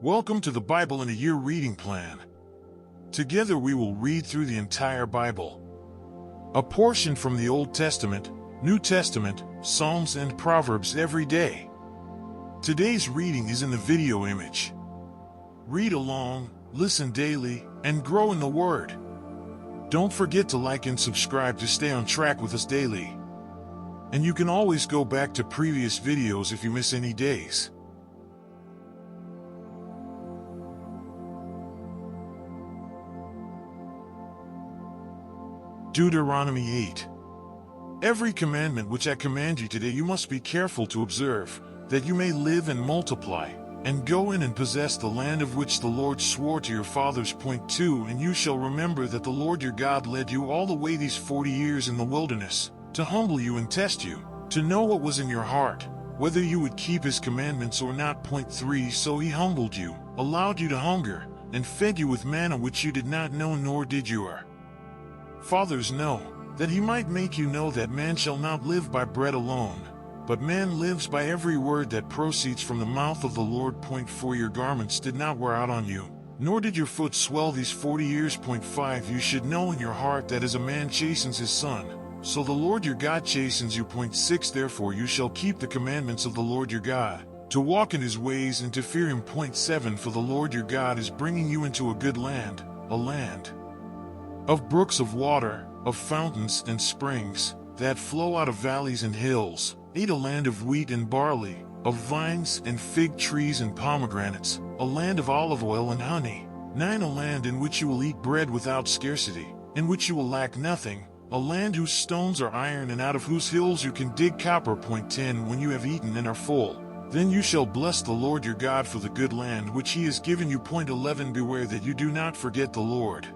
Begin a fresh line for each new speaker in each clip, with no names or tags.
Welcome to the Bible in a Year reading plan. Together we will read through the entire Bible. A portion from the Old Testament, New Testament, Psalms and Proverbs every day. Today's reading is in the video image. Read along, listen daily, and grow in the Word. Don't forget to like and subscribe to stay on track with us daily. And you can always go back to previous videos if you miss any days. Deuteronomy 8. Every commandment which I command you today you must be careful to observe, that you may live and multiply, and go in and possess the land of which the Lord swore to your fathers. 2 And you shall remember that the Lord your God led you all the way these 40 years in the wilderness, to humble you and test you, to know what was in your heart, whether you would keep his commandments or not. 3 So he humbled you, allowed you to hunger, and fed you with manna which you did not know nor did your fathers know, that he might make you know that man shall not live by bread alone, but man lives by every word that proceeds from the mouth of the Lord. 4 Your garments did not wear out on you, nor did your foot swell these 40 years. 5 You should know in your heart that as a man chastens his son, so the Lord your God chastens you. 6 Therefore you shall keep the commandments of the Lord your God, to walk in his ways and to fear him. 7 For the Lord your God is bringing you into a good land, a land of brooks of water, of fountains and springs, that flow out of valleys and hills. 8 A land of wheat and barley, of vines and fig trees and pomegranates, a land of olive oil and honey. 9 A land in which you will eat bread without scarcity, in which you will lack nothing, a land whose stones are iron and out of whose hills you can dig copper. 10 When you have eaten and are full, then you shall bless the Lord your God for the good land which he has given you. 11 Beware that you do not forget the Lord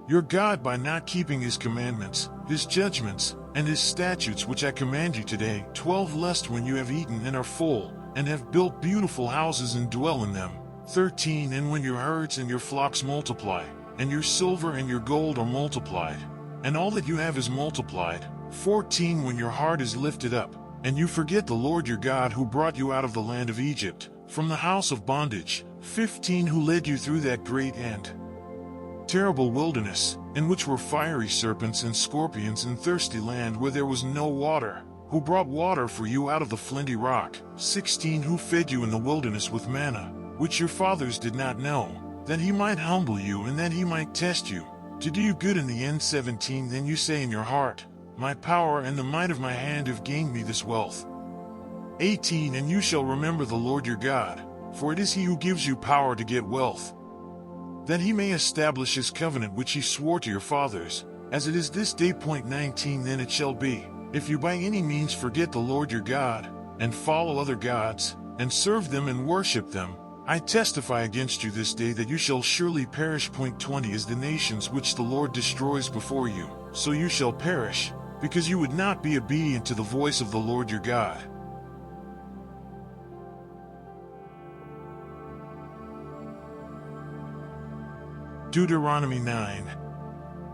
your God by not keeping his commandments, his judgments, and his statutes which I command you today. 12 Lest when you have eaten and are full, and have built beautiful houses and dwell in them. 13 And when your herds and your flocks multiply, and your silver and your gold are multiplied, and all that you have is multiplied. 14 When your heart is lifted up, and you forget the Lord your God who brought you out of the land of Egypt, from the house of bondage. 15 Who led you through that great and terrible wilderness, in which were fiery serpents and scorpions, and thirsty land where there was no water, who brought water for you out of the flinty rock. 16 Who fed you in the wilderness with manna, which your fathers did not know, that he might humble you and that he might test you, to do you good in the end. 17 Then you say in your heart, my power and the might of my hand have gained me this wealth. 18 And you shall remember the Lord your God, for it is he who gives you power to get wealth, that he may establish his covenant which he swore to your fathers, as it is this day. 19 Then it shall be, if you by any means forget the Lord your God, and follow other gods, and serve them and worship them, I testify against you this day that you shall surely perish. 20 Is the nations which the Lord destroys before you, so you shall perish, because you would not be obedient to the voice of the Lord your God. Deuteronomy 9.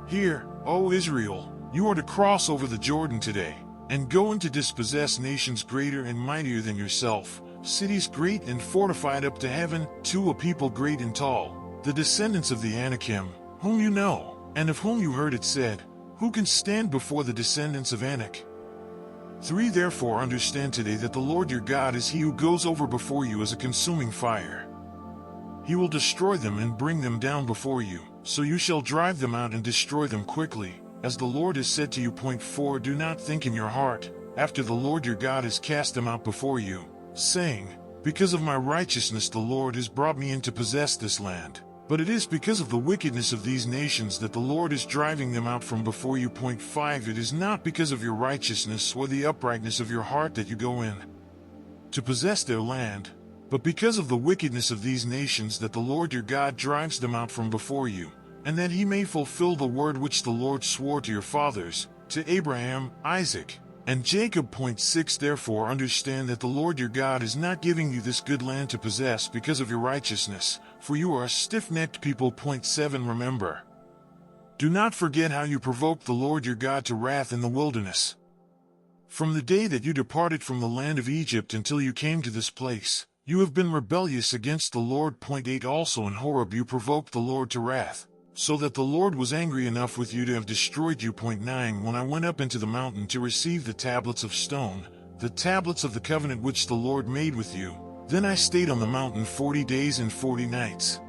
Hear, O Israel, you are to cross over the Jordan today, and go in to dispossess nations greater and mightier than yourself, cities great and fortified up to heaven. 2 A people great and tall, the descendants of the Anakim, whom you know, and of whom you heard it said, who can stand before the descendants of Anak? 3 Therefore understand today that the Lord your God is he who goes over before you as a consuming fire. He will destroy them and bring them down before you, so you shall drive them out and destroy them quickly, as the Lord has said to you. 4 Do not think in your heart, after the Lord your God has cast them out before you, saying, because of my righteousness the Lord has brought me in to possess this land. But it is because of the wickedness of these nations that the Lord is driving them out from before you. 5 It is not because of your righteousness or the uprightness of your heart that you go in to possess their land, but because of the wickedness of these nations that the Lord your God drives them out from before you, and that he may fulfill the word which the Lord swore to your fathers, to Abraham, Isaac, and Jacob. 6 Therefore understand that the Lord your God is not giving you this good land to possess because of your righteousness, for you are a stiff-necked people. 7 Remember, do not forget how you provoked the Lord your God to wrath in the wilderness. From the day that you departed from the land of Egypt until you came to this place, You have been rebellious against the Lord. 8 Also in Horeb you provoked the Lord to wrath, so that the Lord was angry enough with you to have destroyed you. 9 When I went up into the mountain to receive the tablets of stone, the tablets of the covenant which the Lord made with you, then I stayed on the mountain 40 days and 40 nights.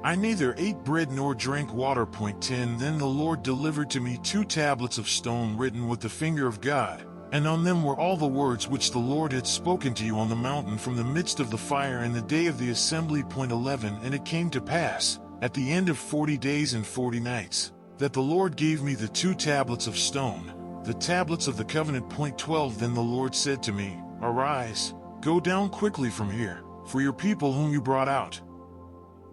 I neither ate bread nor drank water. 10 Then the Lord delivered to me 2 tablets of stone written with the finger of God, and on them were all the words which the Lord had spoken to you on the mountain from the midst of the fire in the day of the assembly. 11 And it came to pass, at the end of 40 days and 40 nights, that the Lord gave me the 2 tablets of stone, the tablets of the covenant. 12 Then the Lord said to me, Arise, go down quickly from here, for your people whom you brought out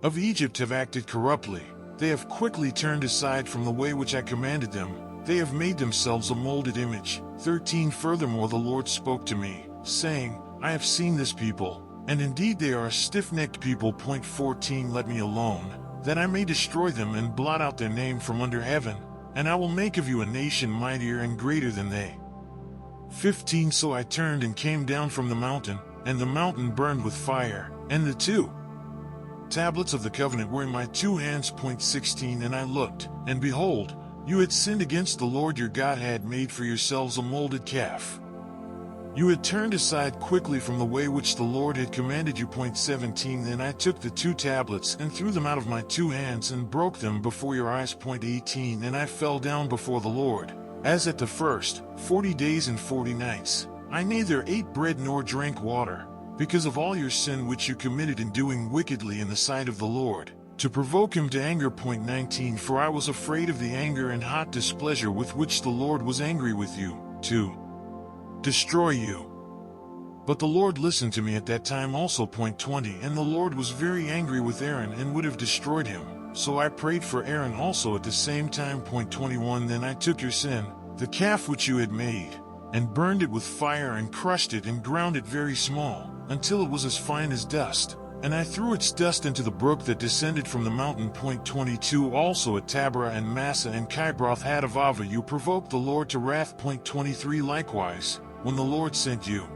of Egypt have acted corruptly. They have quickly turned aside from the way which I commanded them. They have made themselves a molded image. 13 Furthermore the Lord spoke to me, saying, I have seen this people, and indeed they are a stiff-necked people. 14 Let me alone, that I may destroy them and blot out their name from under heaven, and I will make of you a nation mightier and greater than they. 15 So I turned and came down from the mountain, and the mountain burned with fire, and the 2 tablets of the covenant were in my 2 hands. 16 And I looked, and behold, you had sinned against the Lord your God, had made for yourselves a molded calf. You had turned aside quickly from the way which the Lord had commanded you. 17 Then I took the 2 tablets and threw them out of my 2 hands and broke them before your eyes. 18 And I fell down before the Lord, as at the first, 40 days and 40 nights. I neither ate bread nor drank water, because of all your sin which you committed in doing wickedly in the sight of the Lord, to provoke him to anger. 19 For I was afraid of the anger and hot displeasure with which the Lord was angry with you, to destroy you. But the Lord listened to me at that time also. 20 And the Lord was very angry with Aaron and would have destroyed him. So I prayed for Aaron also at the same time. 21 Then I took your sin, the calf which you had made, and burned it with fire and crushed it and ground it very small, until it was as fine as dust. And I threw its dust into the brook that descended from the mountain. 22 Also at Taberah and Massa and Kibroth Hattaavah you provoked the Lord to wrath. 23 Likewise, when the Lord sent you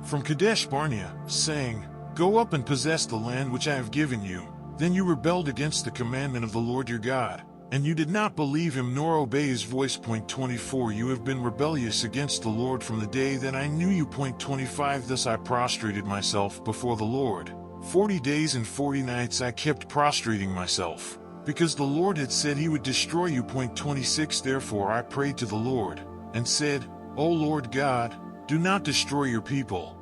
from Kadesh Barnea, saying, Go up and possess the land which I have given you, then you rebelled against the commandment of the Lord your God, and you did not believe him nor obey his voice. 24 You have been rebellious against the Lord from the day that I knew you. 25 Thus I prostrated myself before the Lord. 40 days and 40 nights I kept prostrating myself, because the Lord had said he would destroy you. 26 Therefore I prayed to the Lord, and said, O Lord God, do not destroy your people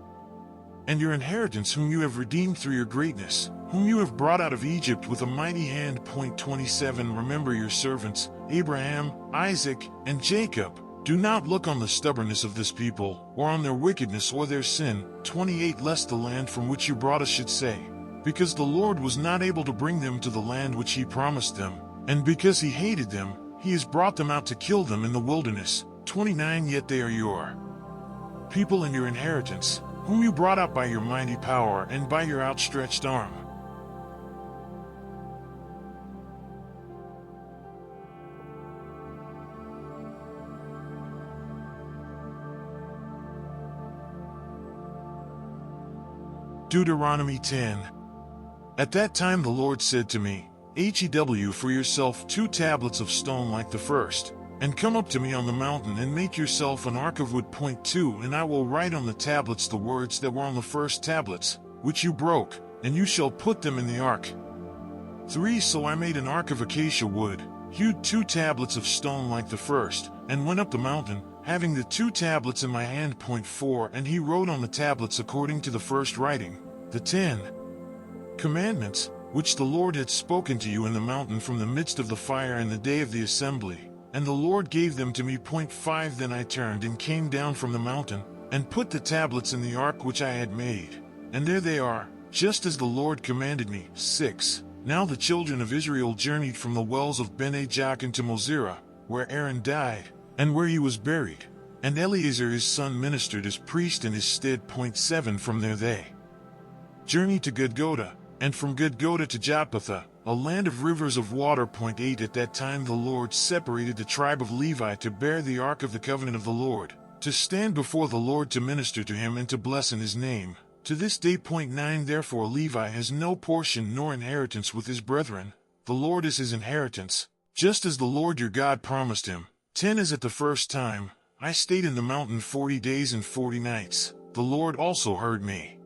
and your inheritance whom you have redeemed through your greatness, whom you have brought out of Egypt with a mighty hand. 27 Remember your servants, Abraham, Isaac, and Jacob. Do not look on the stubbornness of this people, or on their wickedness or their sin. 28 Lest the land from which you brought us should say, because the Lord was not able to bring them to the land which he promised them, and because he hated them, he has brought them out to kill them in the wilderness. 29 Yet they are your people and your inheritance, whom you brought out by your mighty power and by your outstretched arm. Deuteronomy 10 At that time the Lord said to me, HEW for yourself 2 tablets of stone like the first, and come up to me on the mountain and make yourself an ark of wood. 2 And I will write on the tablets the words that were on the first tablets, which you broke, and you shall put them in the ark. 3 So I made an ark of acacia wood, hewed 2 tablets of stone like the first, and went up the mountain, having the 2 tablets in my hand. 4 And he wrote on the tablets according to the first writing, the 10 commandments, which the Lord had spoken to you in the mountain from the midst of the fire in the day of the assembly. And the Lord gave them to me. 5 Then I turned and came down from the mountain, and put the tablets in the ark which I had made. And there they are, just as the Lord commanded me. 6 Now the children of Israel journeyed from the wells of Bene-Jaak into Mosera, where Aaron died, and where he was buried. And Eleazar his son ministered as priest in his stead. 7 From there they journeyed to Gudgoda, and from Gudgoda to Jotbathah, a land of rivers of water. 8 At that time the Lord separated the tribe of Levi to bear the ark of the covenant of the Lord, to stand before the Lord to minister to him and to bless in his name. To this day. 9 Therefore Levi has no portion nor inheritance with his brethren. The Lord is his inheritance, just as the Lord your God promised him. 10 As at the first time, I stayed in the mountain 40 days and 40 nights. The Lord also heard me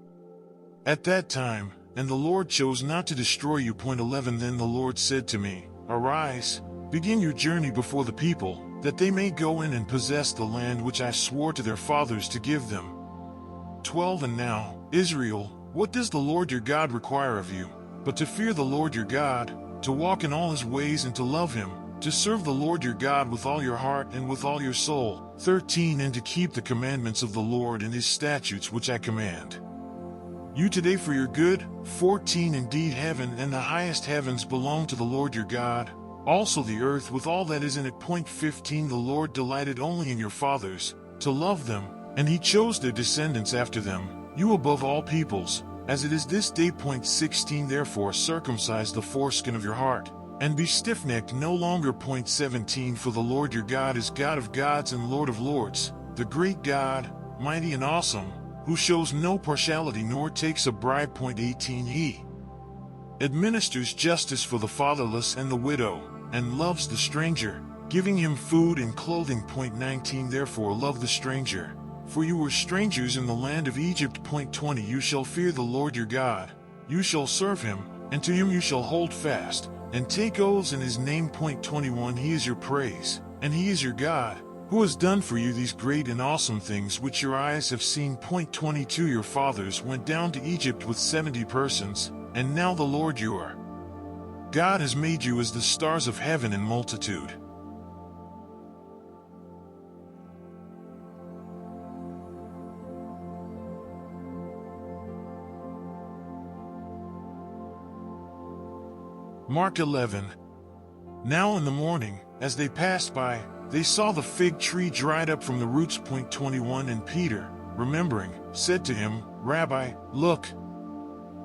at that time, and the Lord chose not to destroy you. 11 Then the Lord said to me, Arise, begin your journey before the people, that they may go in and possess the land which I swore to their fathers to give them. 12 And now, Israel, what does the Lord your God require of you, but to fear the Lord your God, to walk in all his ways and to love him, to serve the Lord your God with all your heart and with all your soul. 13 And to keep the commandments of the Lord and his statutes which I command you today for your good. 14 Indeed heaven and the highest heavens belong to the Lord your God, also the earth with all that is in it. 15 The Lord delighted only in your fathers, to love them, and he chose their descendants after them, you above all peoples, as it is this day. 16 Therefore circumcise the foreskin of your heart, and be stiff-necked no longer. 17 For the Lord your God is God of gods and Lord of lords, the great God, mighty and awesome, who shows no partiality nor takes a bribe. 18 He administers justice for the fatherless and the widow, and loves the stranger, giving him food and clothing. 19 Therefore love the stranger, for you were strangers in the land of Egypt. 20 You shall fear the Lord your God, you shall serve him, and to him you shall hold fast, and take oaths in his name. 21 He is your praise, and he is your God, who has done for you these great and awesome things which your eyes have seen. 22 Your fathers went down to Egypt with 70 persons, and now the Lord your God has made you as the stars of heaven in multitude. Mark 11 Now in the morning, as they passed by, they saw the fig tree dried up from the roots. 21 And Peter, remembering, said to him, Rabbi, look,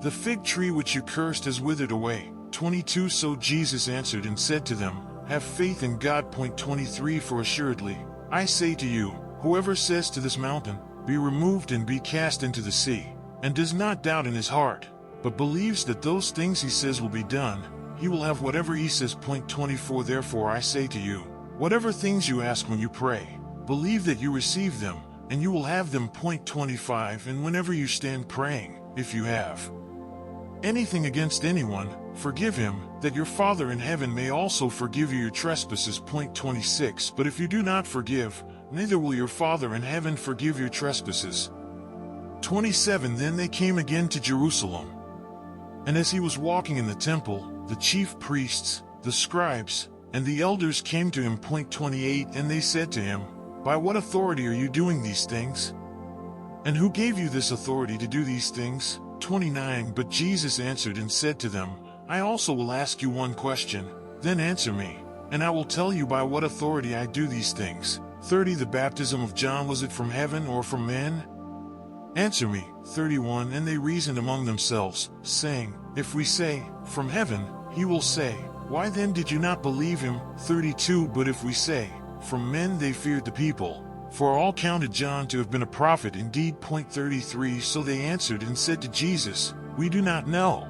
the fig tree which you cursed has withered away. 22 So Jesus answered and said to them, Have faith in God. 23 For assuredly, I say to you, whoever says to this mountain, Be removed and be cast into the sea, and does not doubt in his heart, but believes that those things he says will be done, he will have whatever he says. 24 Therefore I say to you, whatever things you ask when you pray, believe that you receive them, and you will have them. 25 And whenever you stand praying, if you have anything against anyone, forgive him, that your Father in heaven may also forgive you your trespasses. 26 But if you do not forgive, neither will your Father in heaven forgive your trespasses. 27 Then they came again to Jerusalem. And as he was walking in the temple, the chief priests, the scribes, and the elders came to him. 28 And they said to him, By what authority are you doing these things? And who gave you this authority to do these things? 29 But Jesus answered and said to them, I also will ask you one question, then answer me, and I will tell you by what authority I do these things. 30 The baptism of John, was it from heaven or from men? Answer me. 31 And they reasoned among themselves, saying, If we say, From heaven, he will say, Why then did you not believe him? 32 But if we say, From men, they feared the people, for all counted John to have been a prophet indeed. 33 So they answered and said to Jesus, We do not know.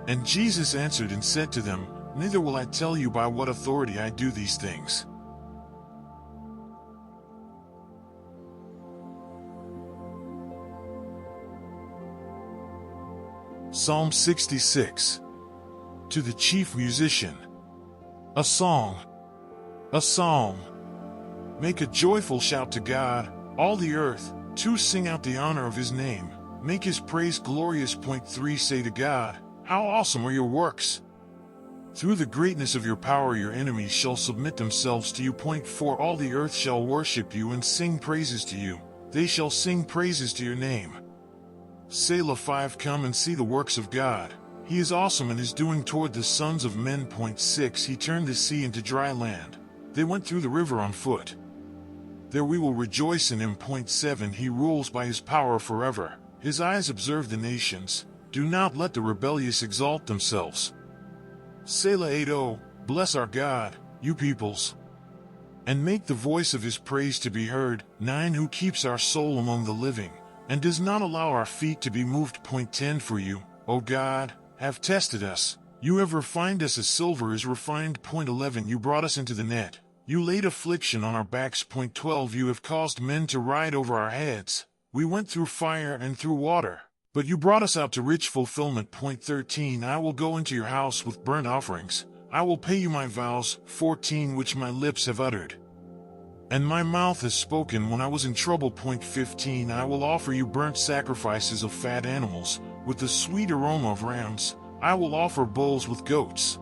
And Jesus answered and said to them, Neither will I tell you by what authority I do these things. Psalm 66. To the chief musician. A song. A psalm. Make a joyful shout to God, all the earth, to sing out the honor of his name. Make his praise glorious. 3 Say to God, How awesome are your works! Through the greatness of your power your enemies shall submit themselves to you. 4 All the earth shall worship you and sing praises to you. They shall sing praises to your name. Selah. 5 Come and see the works of God. He is awesome in his doing toward the sons of men. 6 He turned the sea into dry land. They went through the river on foot. There we will rejoice in him. 7 He rules by his power forever. His eyes observe the nations. Do not let the rebellious exalt themselves. Selah. 8 Oh, bless our God, you peoples, and make the voice of his praise to be heard. 9 Who keeps our soul among the living, and does not allow our feet to be moved. Point 10 For you, O God, have tested us. You have refined us as silver is refined. Point 11 You brought us into the net. You laid affliction on our backs. Point 12 You have caused men to ride over our heads. We went through fire and through water, but you brought us out to rich fulfillment. Point 13 I will go into your house with burnt offerings. I will pay you my vows. 14 Which my lips have uttered, and my mouth has spoken when I was in trouble. Point 15 I will offer you burnt sacrifices of fat animals, with the sweet aroma of rams. I will offer bulls with goats.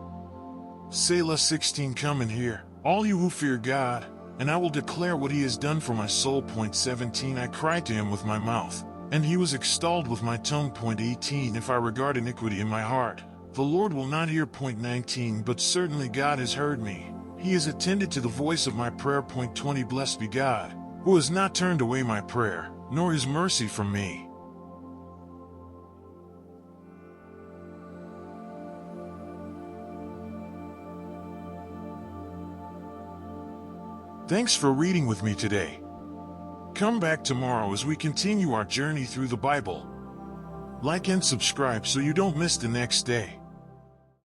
Selah. 16 Come and hear, all you who fear God, and I will declare what he has done for my soul. Point 17 I cried to him with my mouth, and he was extolled with my tongue. Point 18 If I regard iniquity in my heart, the Lord will not hear. Point 19 But certainly God has heard me. He has attended to the voice of my prayer. Point 20 Blessed be God, who has not turned away my prayer, nor his mercy from me. Thanks for reading with me today. Come back tomorrow as we continue our journey through the Bible. Like and subscribe so you don't miss the next day.